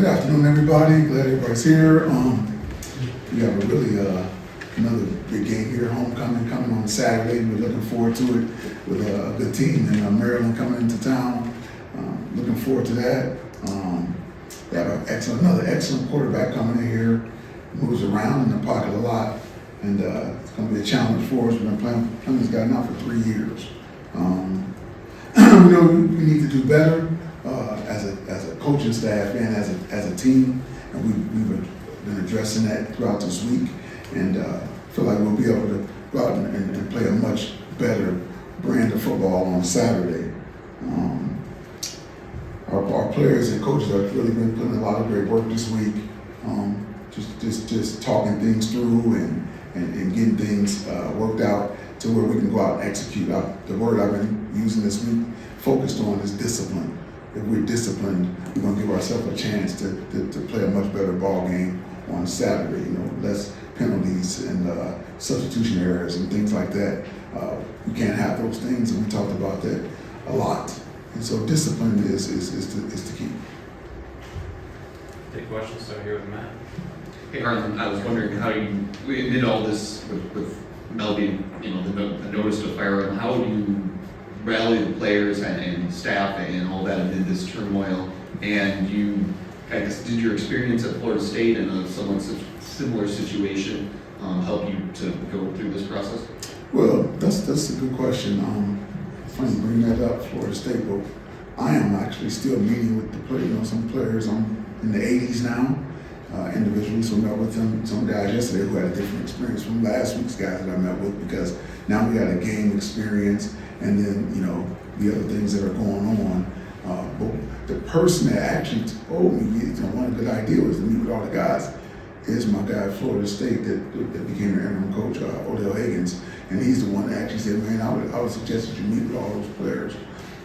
Good afternoon, everybody. Glad everybody's here. We have a really another big game here, homecoming coming on Saturday. We're looking forward to it with a good team and Maryland coming into town. Looking forward to that. We have another excellent quarterback coming in here. Moves around in the pocket a lot, and it's going to be a challenge for us. We've been playing this guy now for 3 years. We know we need to do better as a coaching staff and as a team, and we've been addressing that throughout this week, and feel like we'll be able to go out and play a much better brand of football on Saturday. Our players and coaches have really been putting a lot of great work this week, just talking things through and getting things worked out to where we can go out and execute. The word I've been using this week, focused on, is discipline. If we're disciplined, we're going to give ourselves a chance to play a much better ball game on Saturday. Less penalties and substitution errors and things like that. We can't have those things, and we talked about that a lot. And so discipline is the key. Take questions. So here with Matt. Hey Harlon, I was wondering how we did all this with Mel being, the notice to fire him. How do you rally the players and staff and all that amid this turmoil? And I guess, did your experience at Florida State in a somewhat similar situation help you to go through this process? Well, that's a good question. Funny you bring that up, Florida State, but I am actually still meeting with the players. Some players I'm in the 80s now, individually, so I met with them. Some guys yesterday who had a different experience from last week's guys that I met with, because now we had a game experience, and then the other things that are going on. But the person that actually told me one good idea was to meet with all the guys is my guy at Florida State that became the interim coach, Odell Higgins, and he's the one that actually said, man, I would suggest that you meet with all those players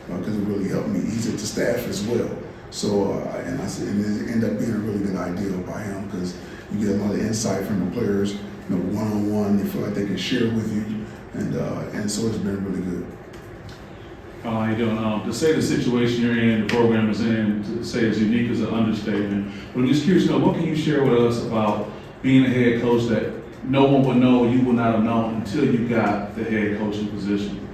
because it really helped me. He's at the staff as well. So, and I said, and it ended up being a really good idea by him, because you get a lot of insight from the players, one-on-one. They feel like they can share with you, and so it's been really good. How you doing? To say the situation you're in, the program is in, to say it's unique is an understatement. But I'm just curious, what can you share with us about being a head coach that no one would know, you would not have known until you got the head coaching position?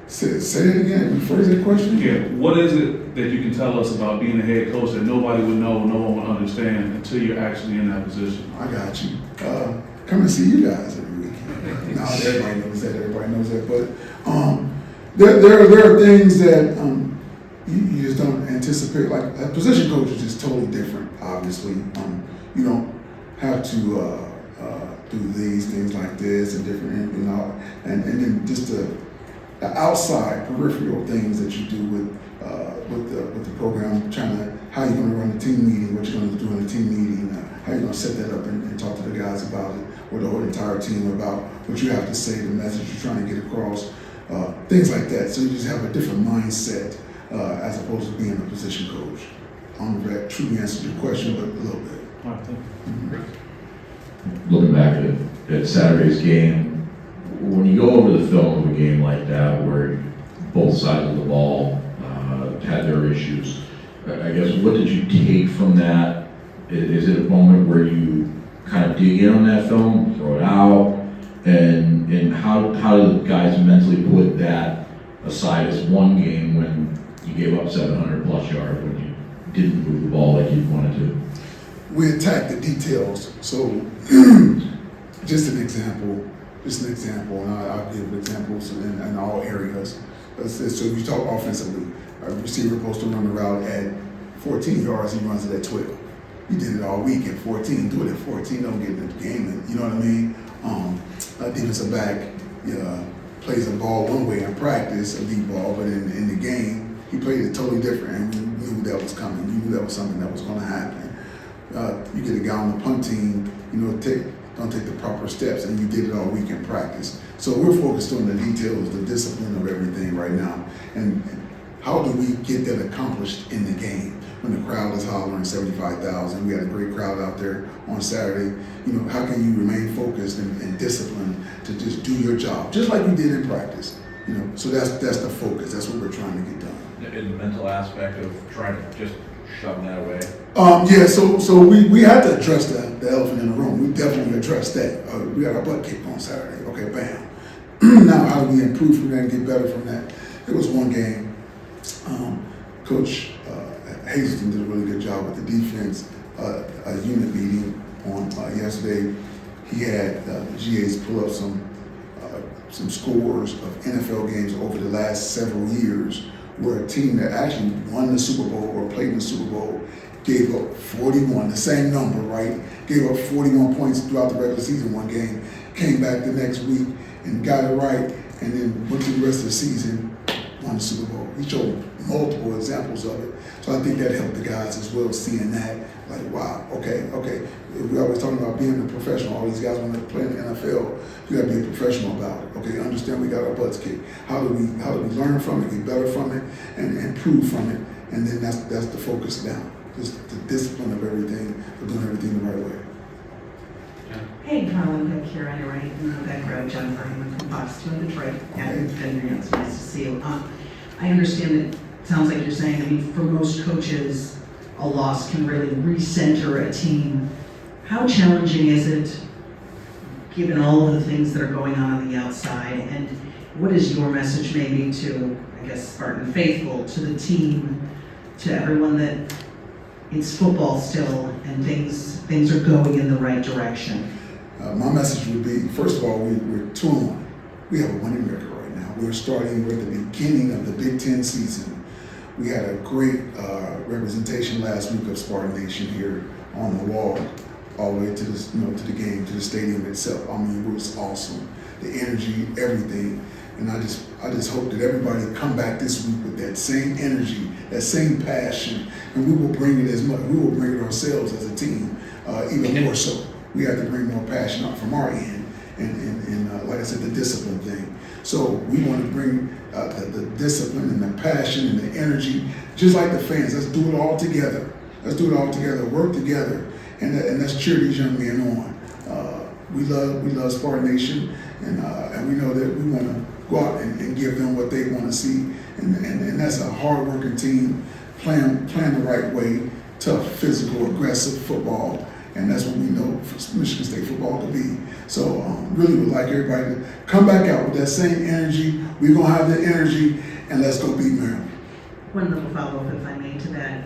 Say it again. Rephrase that question. Yeah. What is it that you can tell us about being a head coach that nobody would know, no one would understand until you're actually in that position? I got you. Come and see you guys every weekend. Now everybody knows that. But there are things that you just don't anticipate. Like a position coach is just totally different. Obviously, you don't have to do these things like this and different, and then just the outside peripheral things that you do with the program, how you're going to run the team meeting, what you're going to do in the team meeting, how you're going to set that up and talk to the guys about it, or the whole entire team about what you have to say, the message you're trying to get across, things like that. So you just have a different mindset as opposed to being a position coach. I don't know if that truly answered your question, but a little bit. All right, thank you. Looking back at Saturday's game, when you go over the film of a game like that, where both sides of the ball had their issues, I guess, what did you take from that? Is it a moment where you kind of dig in on that film, throw it out, and how do the guys mentally put that aside as one game when you gave up 700 plus yards, when you didn't move the ball like you wanted to? We attack the details. So just an example, and I'll give examples in all areas. So if you talk offensively, a receiver supposed to run the route at 14 yards, he runs it at 12. You did it all week at 14, do it at 14, don't get in the game, you know what I mean? A defensive back plays a ball one way in practice, a deep ball, but in the game, he played it totally different, and we knew that was coming. We knew that was something that was going to happen. You get a guy on the punt team, don't take the proper steps, and you did it all week in practice. So we're focused on the details, the discipline of everything right now, and how do we get that accomplished in the game when the crowd is hollering 75,000? We had a great crowd out there on Saturday. How can you remain focused and disciplined to just do your job, just like you did in practice? So that's the focus. That's what we're trying to get done. In the mental aspect of trying to just shoving that away? Yeah, so we had to address the elephant in the room. We definitely addressed that. We got our butt kicked on Saturday. Okay, bam. Now, how do we improve from that and get better from that? It was one game. Coach Hazelton did a really good job with the defense. A unit meeting on yesterday. He had the GAs pull up some scores of NFL games over the last several years, where a team that actually won the Super Bowl or played in the Super Bowl gave up 41, the same number, right? Gave up 41 points throughout the regular season one game, came back the next week and got it right, and then went through the rest of the season, won the Super Bowl. He showed multiple examples of it. So I think that helped the guys as well, seeing that, like, wow, okay. We always talking about being a professional. All these guys want to play in the NFL. You got to be a professional about it. Okay, understand we got our butts kicked. How do we learn from it, get better from it, and improve from it? And then that's the focus now. Just the discipline of everything, of doing everything the right way. Hey, Harlon, back here on your right, in the background, Jennifer Heyman from Fox 2 in Detroit. And it's nice to see you. I understand that it sounds like you're saying, I mean, for most coaches, a loss can really recenter a team. How challenging is it, given all of the things that are going on the outside? And what is your message maybe to, I guess, Spartan faithful, to the team, to everyone that it's football still and things are going in the right direction? My message would be, first of all, we're 2-1. We have a winning record right now. We're starting with the beginning of the Big Ten season. We had a great representation last week of Spartan Nation here on the wall, all the way to this, to the game, to the stadium itself. I mean, it was awesome. The energy, everything. And I just hope that everybody come back this week with that same energy, that same passion, and we will bring it as much. We will bring it ourselves as a team, even more so. We have to bring more passion out from our end, and like I said, the discipline thing. So we want to bring the discipline and the passion and the energy, just like the fans. Let's do it all together. Let's do it all together. Work together, and let's cheer these young men on. We love Spartan Nation, and we know that we want to go out and give them what they want to see, and that's a hard-working team playing the right way, tough, physical, aggressive football. And that's what we know Michigan State football to be. So really would like everybody to come back out with that same energy. We're going to have the energy, and let's go beat Maryland. One little follow-up, if I may, to that.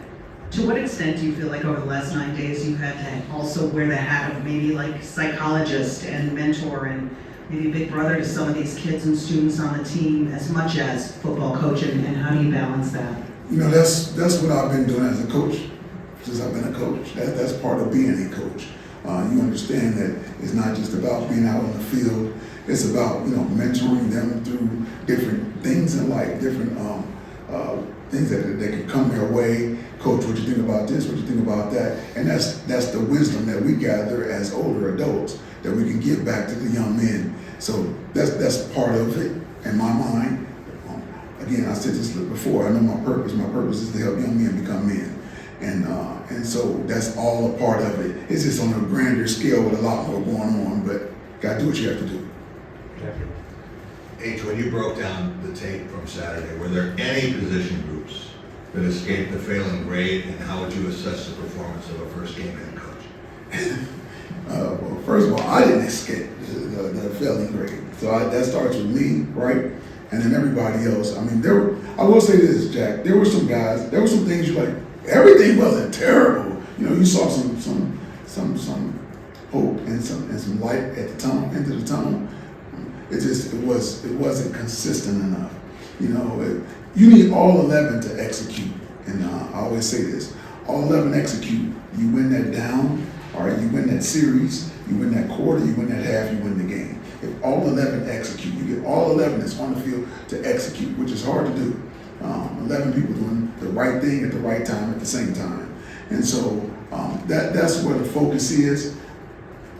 To what extent do you feel like over the last 9 days you've had to also wear the hat of maybe like psychologist and mentor and maybe big brother to some of these kids and students on the team as much as football coach, and how do you balance that? That's what I've been doing as a coach. Since I've been a coach, that's part of being a coach. You understand that it's not just about being out on the field. It's about mentoring them through different things in life, different things that can come their way. Coach, what you think about this? What you think about that? And that's the wisdom that we gather as older adults that we can give back to the young men. So that's part of it in my mind. Again, I said this before. I know my purpose. My purpose is to help young men become men. And so that's all a part of it. It's just on a grander scale with a lot more going on, but gotta do what you have to do. H, when you broke down the tape from Saturday, were there any position groups that escaped the failing grade, and how would you assess the performance of a first game head coach? Well, first of all, I didn't escape the failing grade. So that starts with me, right? And then everybody else. I mean, I will say this, Jack, there were some things you're like, everything wasn't terrible. You saw some hope and some light at the tunnel, end of the tunnel. It wasn't consistent enough. You need all 11 to execute. And I always say this: all 11 execute. You win that down, all right. You win that series. You win that quarter. You win that half. You win the game. If all 11 execute, you get all 11 that's on the field to execute, which is hard to do. 11 people doing the right thing at the right time at the same time. And so that's where the focus is.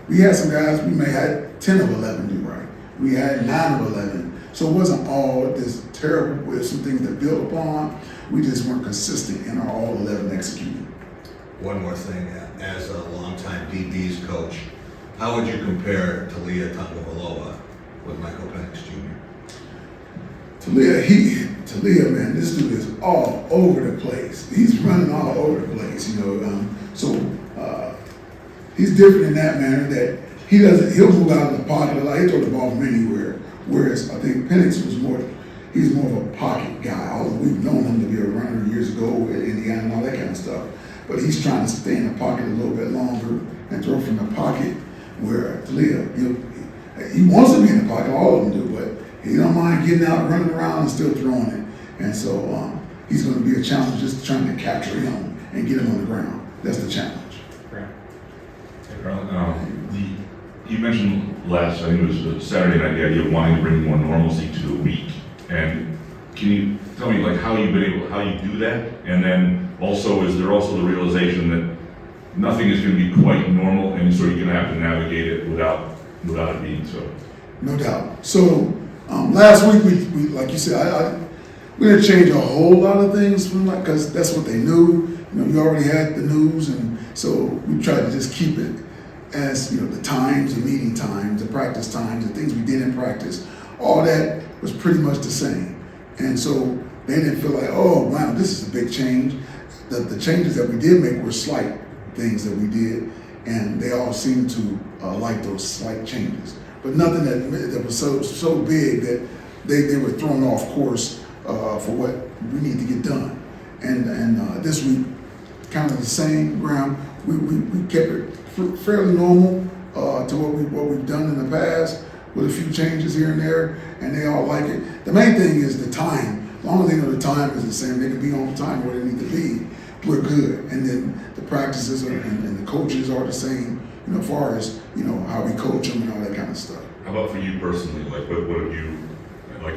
We had some guys, we may have 10 of 11 do right. We had 9 of 11. So it wasn't all this terrible, with some things to build upon. We just weren't consistent in our all 11 executing. One more thing, as a longtime DB's coach, how would you compare Talia Tagovailoa with Michael Penix Jr.? Talia, Talia, man, this dude is all over the place. He's running all over the place, he's different in that manner that he'll move out of the pocket a lot. He'll throw the ball from anywhere. Whereas I think Penix he's more of a pocket guy. Although we've known him to be a runner years ago at Indiana and all that kind of stuff. But he's trying to stay in the pocket a little bit longer and throw from the pocket where Talia, he wants to be in the pocket, all of them do, but he don't mind getting out, running around and still throwing it. And so he's going to be a challenge just trying to capture him and get him on the ground. That's the challenge. Hey, Harlon, you mentioned last, I think it was Saturday night, the idea of wanting to bring more normalcy to the week. And can you tell me how you do that? And then also, is there also the realization that nothing is going to be quite normal and so you're going to have to navigate it without it being so? No doubt. So last week, we like you said, we didn't change a whole lot of things from because that's what they knew. We already had the news, and so we tried to just keep it as the times, the meeting times, the practice times, the things we did in practice. All that was pretty much the same, and so they didn't feel like, oh wow, this is a big change. The changes that we did make were slight things that we did, and they all seemed to like those slight changes. But nothing that was so big that they were thrown off course for what we need to get done. And this week, kind of the same ground. We kept it fairly normal to what we've done in the past, with a few changes here and there, and they all like it. The main thing is the time. As long as they know the time is the same, they can be on time where they need to be. We're good. And then the practices and the coaches are the same, as far as how we coach them and all that kind of stuff. How about for you personally? What have you,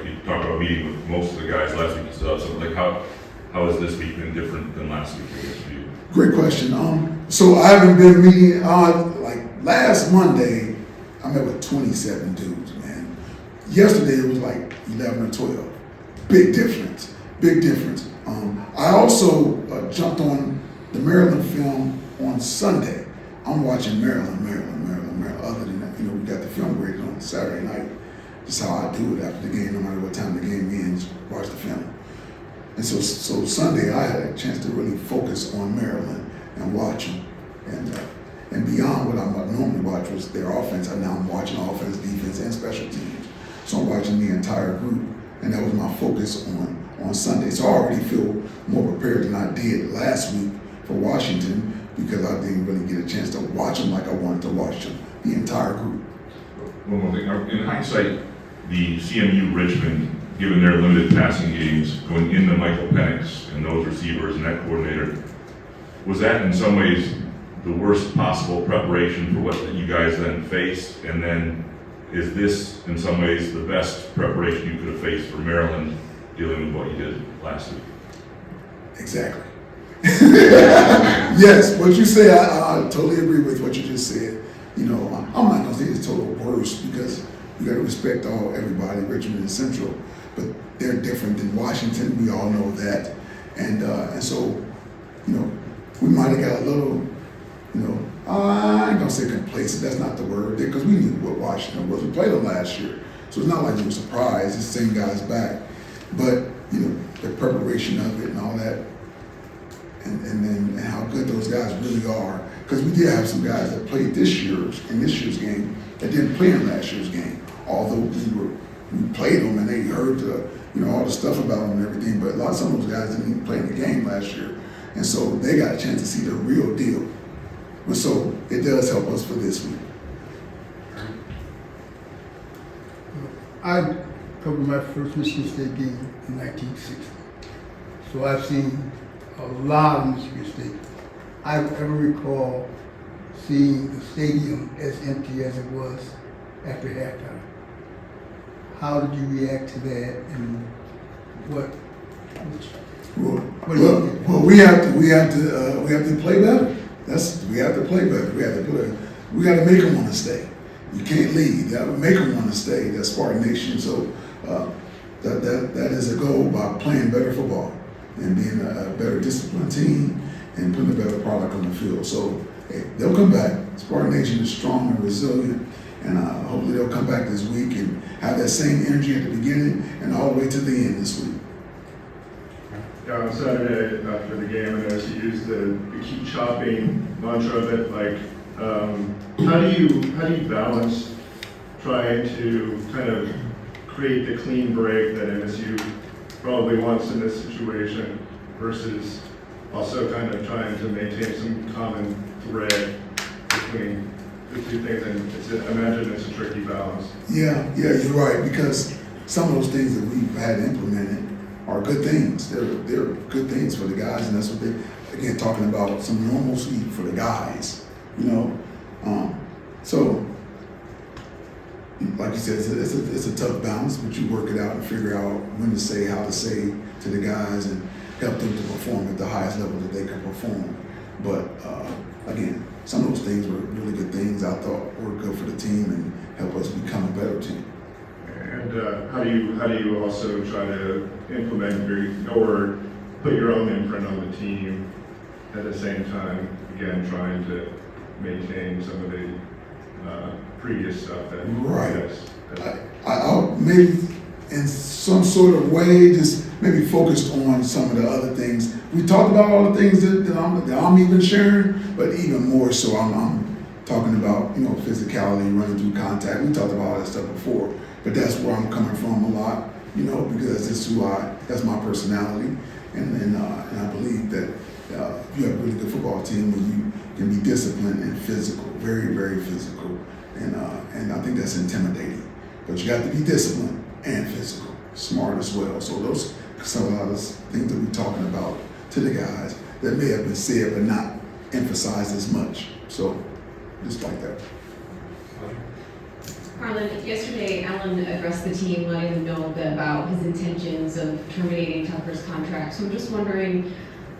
you talked about meeting with most of the guys last week and stuff, so how has this week been different than last week, I guess, for you? Great question. So I haven't been meeting, last Monday, I met with 27 dudes, man. Yesterday it was 11 or 12. Big difference. I also jumped on the Maryland film on Sunday. I'm watching Maryland. Other than that, we got the film graded on Saturday night. Just how I do it after the game, no matter what time the game ends, watch the film. And so Sunday I had a chance to really focus on Maryland and watch them. And beyond what I normally watch was their offense. Now I'm watching offense, defense, and special teams. So I'm watching the entire group, and that was my focus on Sunday. So I already feel more prepared than I did last week for Washington because I didn't really get a chance to watch them like I wanted to watch them, the entire group. One more thing. In hindsight, the CMU Richmond, given their limited passing games, going into Michael Penix and those receivers and that coordinator, was that in some ways the worst possible preparation for what you guys then faced? And then is this in some ways the best preparation you could have faced for Maryland dealing with what you did last week? Exactly. Yes, what you say, I totally agree with what you just said. I'm not gonna say it's total worst because you gotta respect everybody, Richmond and Central, but they're different than Washington. We all know that, and so we might have got a little, I ain't gonna say complacent. That's not the word, because we knew what Washington was. We played them last year, so it's not like we were surprised. It's the same guys back, but the preparation of it and all that. And how good those guys really are. Because we did have some guys that played in this year's game that didn't play in last year's game. Although we played them and they heard all the stuff about them and everything, but some of those guys didn't even play in the game last year. And so they got a chance to see the real deal. But so it does help us for this week. I covered my first Michigan State game in 1960. So I've seen a lot of Michigan State. I ever recall seeing the stadium as empty as it was after halftime. How did you react to that, and what do you think? Well, we have to play better. We have to play better. We got to make them want to stay. You can't leave. You got to make them want to stay. That's Spartan Nation. So that is a goal by playing better football and being a better disciplined team and putting a better product on the field. So they'll come back. Spartan Nation is strong and resilient, and hopefully they'll come back this week and have that same energy at the beginning and all the way to the end this week. on Saturday after the game, and as you used the keep chopping mantra of it, like, how do you balance trying to kind of create the clean break that MSU probably wants in this situation versus also kind of trying to maintain some common thread between the two things? And I imagine it's a tricky balance. Yeah, you're right, because some of those things that we've had implemented are good things. They're good things for the guys, and that's what again, talking about some normalcy for the guys, you know. So, like you said, it's a tough balance, but you work it out and figure out when to say, how to say to the guys, and help them to perform at the highest level that they can perform. But again, some of those things were really good things I thought were good for the team and help us become a better team. And how do you also try to implement or put your own imprint on the team at the same time? Again, trying to maintain some of the previous stuff that right. I'll maybe in some sort of way just maybe focused on some of the other things. We talked about all the things that I'm even sharing, but even more so I'm talking about, you know, physicality, running through contact. We talked about all that stuff before, but that's where I'm coming from a lot, you know, because that's my personality, and I believe that if you have a really good football team, when you can be disciplined and physical, very, very physical, and I think that's intimidating. But you got to be disciplined and physical, smart as well. So those are some of those things that we're talking about to the guys that may have been said but not emphasized as much. So just like that. Harlon, yesterday Allen addressed the team, letting them know about his intentions of terminating Tucker's contract. So I'm just wondering,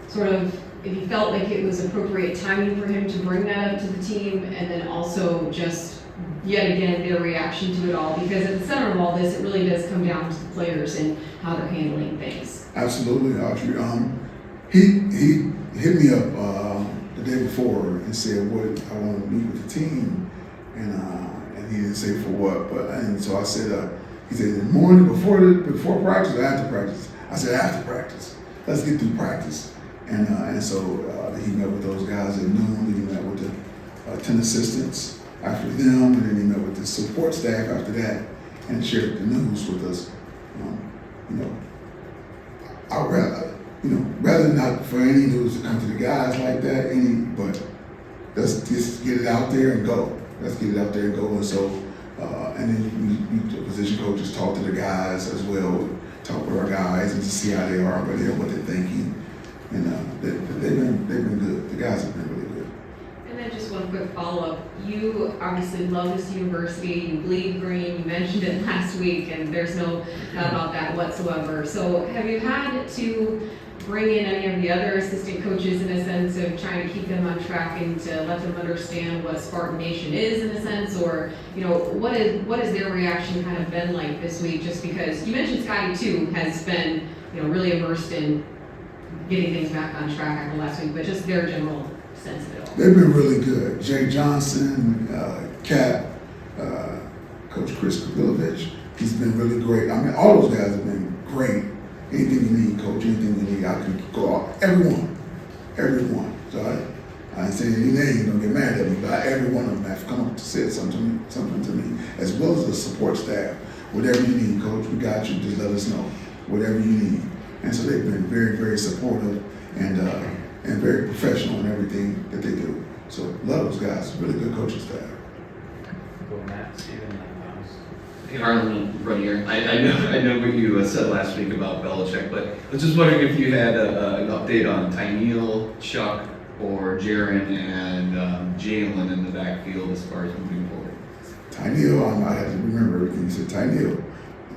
sort of, if you felt like it was appropriate timing for him to bring that up to the team, and then also just yet again their reaction to it all, because at the center of all this, it really does come down to the players and how they're handling things. Absolutely, Audrey. He hit me up the day before and said, "What I want to meet with the team," and he didn't say for what. And so I said, he said, "In the morning before practice or after practice?" I said, "After practice. Let's get through practice." And so he met with those guys at noon. And he met with the 10 assistants after them, and then he met with the support staff after that, and shared the news with us. You know, rather not for any news to come to the guys like that, but let's just get it out there and go. Let's get it out there and go. And so, and then the position coaches talk to the guys as well, talk with our guys and to see how they are, what they're thinking. And they've been good. The guys have been really good. And then just one quick follow-up. You obviously love this university. You bleed green. You mentioned it last week, and there's no doubt about that whatsoever. So have you had to bring in any of the other assistant coaches in a sense of trying to keep them on track and to let them understand what Spartan Nation is in a sense? Or, you know, what has their reaction kind of been like this week? Just because you mentioned Scotty too has been, you know, really immersed in getting things back on track after last week, but just their general sense of it all. They've been really good. Jay Johnson, Cap, Coach Chris Kavilovich, he's been really great. I mean, all those guys have been great. Anything you need, Coach, anything you need, I can go out. Everyone. So I ain't saying any names, don't get mad at me, but every one of them have come up to say something to me, as well as the support staff. Whatever you need, Coach, we got you. Just let us know. Whatever you need. And so they've been very, very supportive and very professional in everything that they do. So love those guys. Really good coaching staff. Go Matt, Steven, Hey, Harlon, right here. I know what you said last week about Belichick, but I was just wondering if you had an update on Tyneal, Chuck, or Jaron and Jalen in the backfield as far as moving forward. Tyneal, I had to remember everything you said. Tyneal,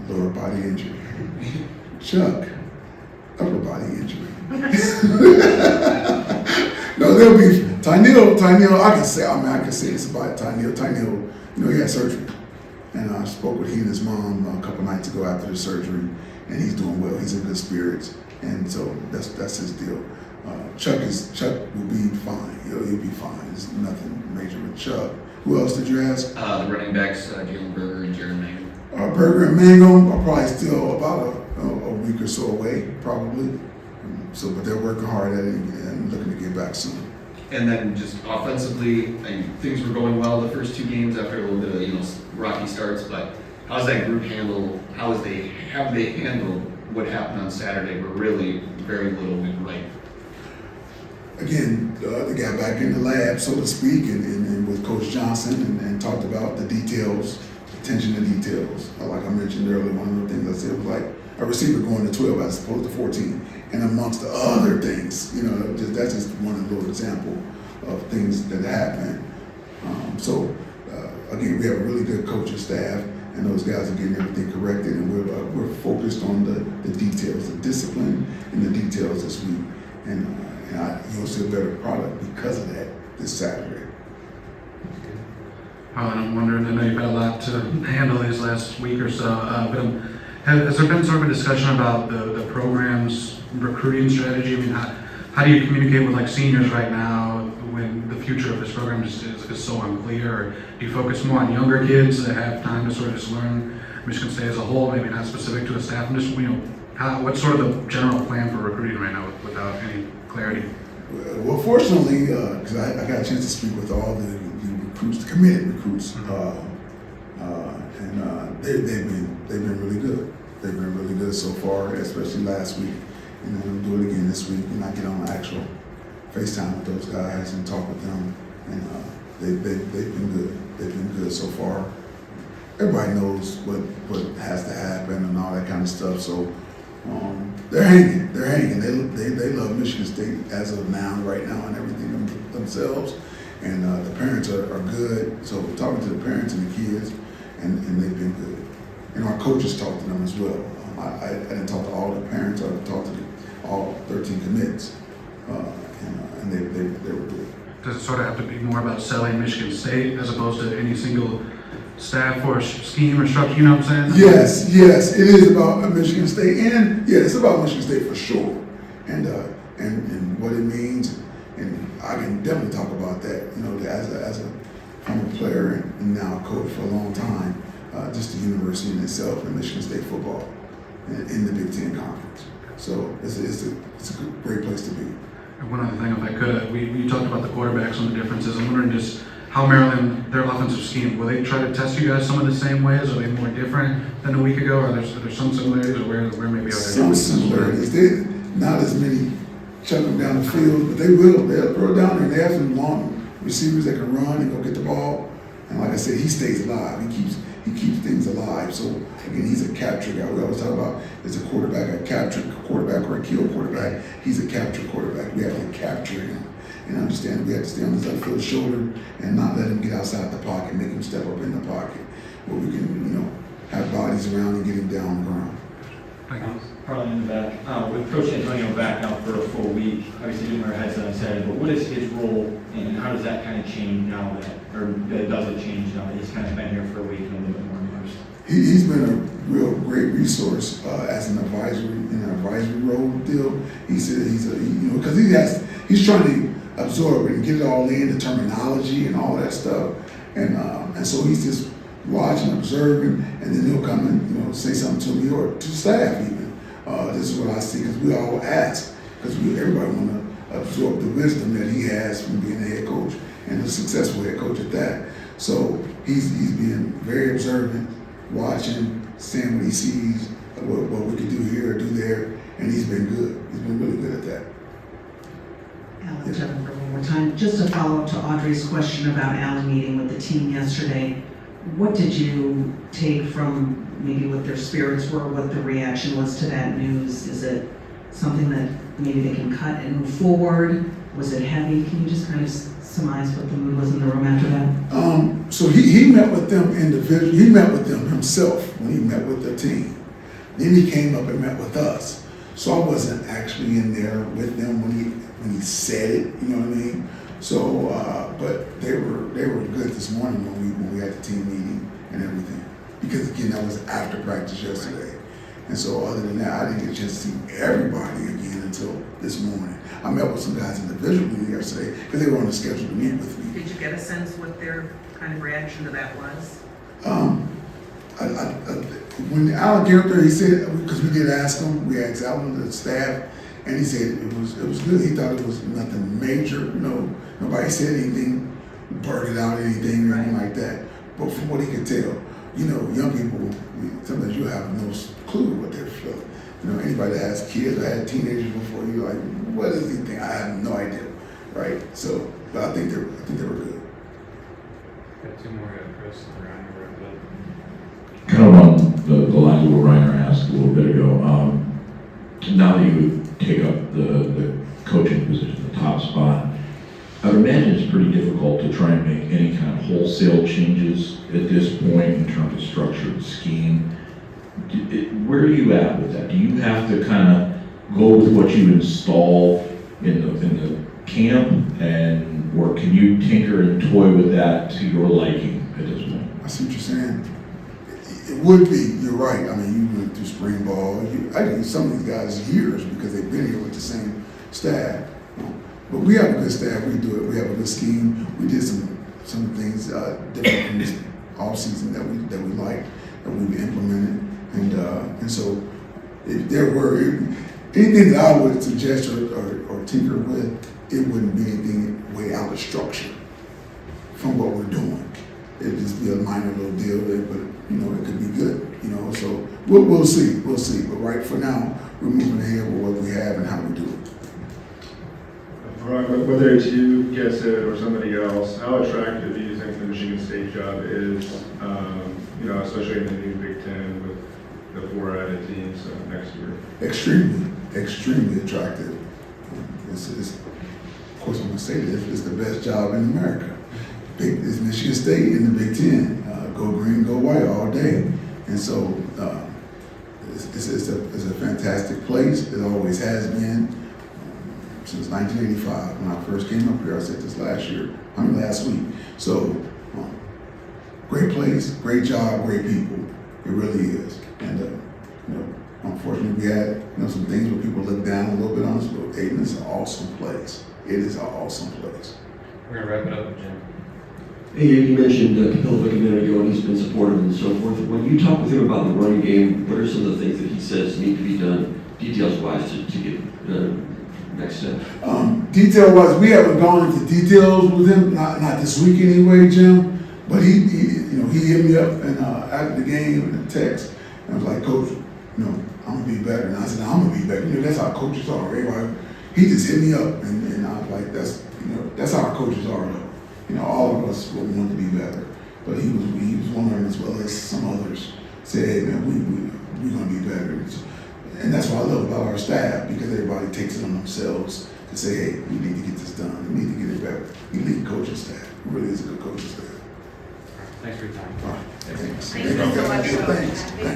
lower body injury. Chuck, upper body injury. No, they'll be Tyneal. I can say this about Tyneal. Tyneal, you know, he had surgery. And I spoke with he and his mom a couple nights ago after the surgery, and he's doing well. He's in good spirits, and so that's his deal. Chuck will be fine. He'll be fine. There's nothing major with Chuck. Who else did you ask? The running backs, Jalen Berger and Jaron Mangum. Berger and Mangum are probably still about a week or so away, probably. But they're working hard at it and looking to get back soon. And then just offensively, things were going well the first two games after a little bit of rocky starts. But how's that group handle? Have they handled what happened on Saturday? Where really very little went right. Again, they got back in the lab, so to speak, and with Coach Johnson and talked about the details, attention to details. Like I mentioned earlier, one of the things I said was like a receiver going to 12 as opposed to 14, and amongst the other things, that's just one little example of things that happen. Again, we have a really good coaching staff, and those guys are getting everything corrected, and we're focused on the details, the discipline, and the details this week, and you'll see a better product because of that this Saturday. Harlan, I'm wondering, I know you've had a lot to handle these last week or so, but has there been sort of a discussion about the program's recruiting strategy? I mean, how do you communicate with seniors right now when the future of this program is so unclear? Or do you focus more on younger kids that have time to sort of just learn Michigan State as a whole, maybe not specific to a staff? And just, what's sort of the general plan for recruiting right now without any clarity? Well, fortunately, because I got a chance to speak with all the recruits, the committed recruits, they've been really good. They've been really good so far, especially last week. And I'm gonna do it again this week, and I get on actual FaceTime with those guys and talk with them, and they've been good. They've been good so far. Everybody knows what has to happen and all that kind of stuff. So they're hanging. They love Michigan State as of now, right now, and everything themselves. And the parents are good. So we're talking to the parents and the kids, and they've been good. And our coaches talk to them as well. I didn't talk to all the parents. I talked to all 13 commits, and they were good. Does it sort of have to be more about selling Michigan State as opposed to any single staff or scheme or structure? You know what I'm saying? Yes, it is about Michigan State, and it's about Michigan State for sure, and what it means, and I can definitely talk about that. As a former player and now a coach for a long time, just the university in itself and Michigan State football in the Big Ten Conference. So it's a great place to be. And one other thing, if I could, we talked about the quarterbacks and the differences. I'm wondering just how Maryland, their offensive scheme, will they try to test you guys some of the same ways? Are they more different than a week ago? Are there some similarities, or where maybe are there some similarities? They not as many chuck them down the field, but they'll throw down there. And they have some long receivers that can run and go get the ball. And like I said, he stays alive. He keeps things alive. So again, he's a capture guy. We always talk about is a quarterback a capture quarterback or a kill quarterback. He's a capture quarterback. We have to capture him and understand we have to stay on his left foot shoulder and not let him get outside the pocket, make him step up in the pocket, where we can have bodies around and get him down on the ground. Harlan in the back. With Coach Antonio back now for a full week, obviously didn't wear a headset on Saturday, but what is his role and how does that kind of change now does it change now that he's kind of been here for a week and a little bit more immersed? He's been a real great resource as an advisory role deal. He said because he's trying to absorb it and get it all in, the terminology and all that stuff, and so he's just watching, observing, and then he'll come and say something to me or to the staff even. This is what I see, because we all ask, because everybody want to absorb the wisdom that he has from being a head coach and a successful head coach at that. So he's being very observant, watching, saying what he sees, what we can do here or do there, and he's been good. He's been really good at that. Alan, Jennifer, one more time. Just to follow up to Audrey's question about Alan meeting with the team yesterday, what did you take from maybe what their spirits were, what the reaction was to that news? Is it something that maybe they can cut and move forward? Was it heavy? Can you just kind of surmise what the mood was in the room after that? So he met with them individually. He met with them himself when he met with the team. Then he came up and met with us. So I wasn't actually in there with them when he said it. You know what I mean? So, but they were good this morning when we had the team meeting and everything. Because again, that was after practice yesterday. And so other than that, I didn't get a chance to see everybody again until this morning. I met with some guys individually yesterday because they were on the schedule to meet with me. Did you get a sense what their kind of reaction to that was? When Alan came up there, he said, because we did ask him, we asked Alan, the staff, And he said it was good. He thought it was nothing major. Nobody said anything, blurted out anything or anything like that. But from what he could tell, young people, sometimes you have no clue what they're feeling. Anybody that has kids or had teenagers before, you're like, what does he think? I have no idea, right? So, but I think they were good. Got two more, Chris, and Ryan, wrap it up. Kind of on the lines of what Reiner asked a little bit ago, now that you would take up the coaching position, the top spot, I would imagine it's pretty difficult to try and make any kind of wholesale changes at this point in terms of structure and scheme. Where are you at with that? Do you have to kind of go with what you install in the camp, or can you tinker and toy with that to your liking at this point? I see what you're saying. It would be, you're right. I mean, you went through spring ball. I think some of these guys years because they've been here with the same staff. But we have a good staff. We do it. We have a good scheme. We did some things different from this off season that we liked, that we've implemented. And so if there were anything that I would suggest or tinker with, it wouldn't be anything way out of structure from what we're doing. It'd just be a minor little deal, but it could be good. So we'll see. We'll see. But right for now, we're moving ahead with what we have and how we do it. Whether it's you, Gesset, or somebody else, how attractive do you think the Michigan State job is, especially in the new Big Ten with the 4 added teams next year? Extremely attractive. Of course, I'm going to say this, it's the best job in America. It's Michigan State in the Big Ten. Go green, go white all day. And so it's a fantastic place. It always has been. Since 1985, when I first came up here, I said this last week. So, great place, great job, great people. It really is. And, unfortunately, we had, some things where people look down a little bit on us, but Aiden is an awesome place. It is an awesome place. We're going to wrap it up with Jim. Hey, you mentioned Capilva a minute ago, and he's been supportive and so forth. When you talk with him about the running game, what are some of the things that he says need to be done, details-wise, to get next step? Detail-wise, we haven't gone into details with him, not this week anyway, Jim. But he hit me up and after the game in a text, and I was like, Coach, I'm gonna be better. And I said, I'm gonna be better. That's how coaches are, right? He just hit me up, and I was like, that's how our coaches are, though. All of us want to be better. But he was wondering as well as some others said, hey man, we're gonna be better. And that's what I love about our staff, because everybody takes it on themselves to say, hey, we need to get this done. We need to get it better. We need a coaching staff. It really is a good coaching staff. Thanks for your time. All right. Thanks. Thank you so much. Thanks.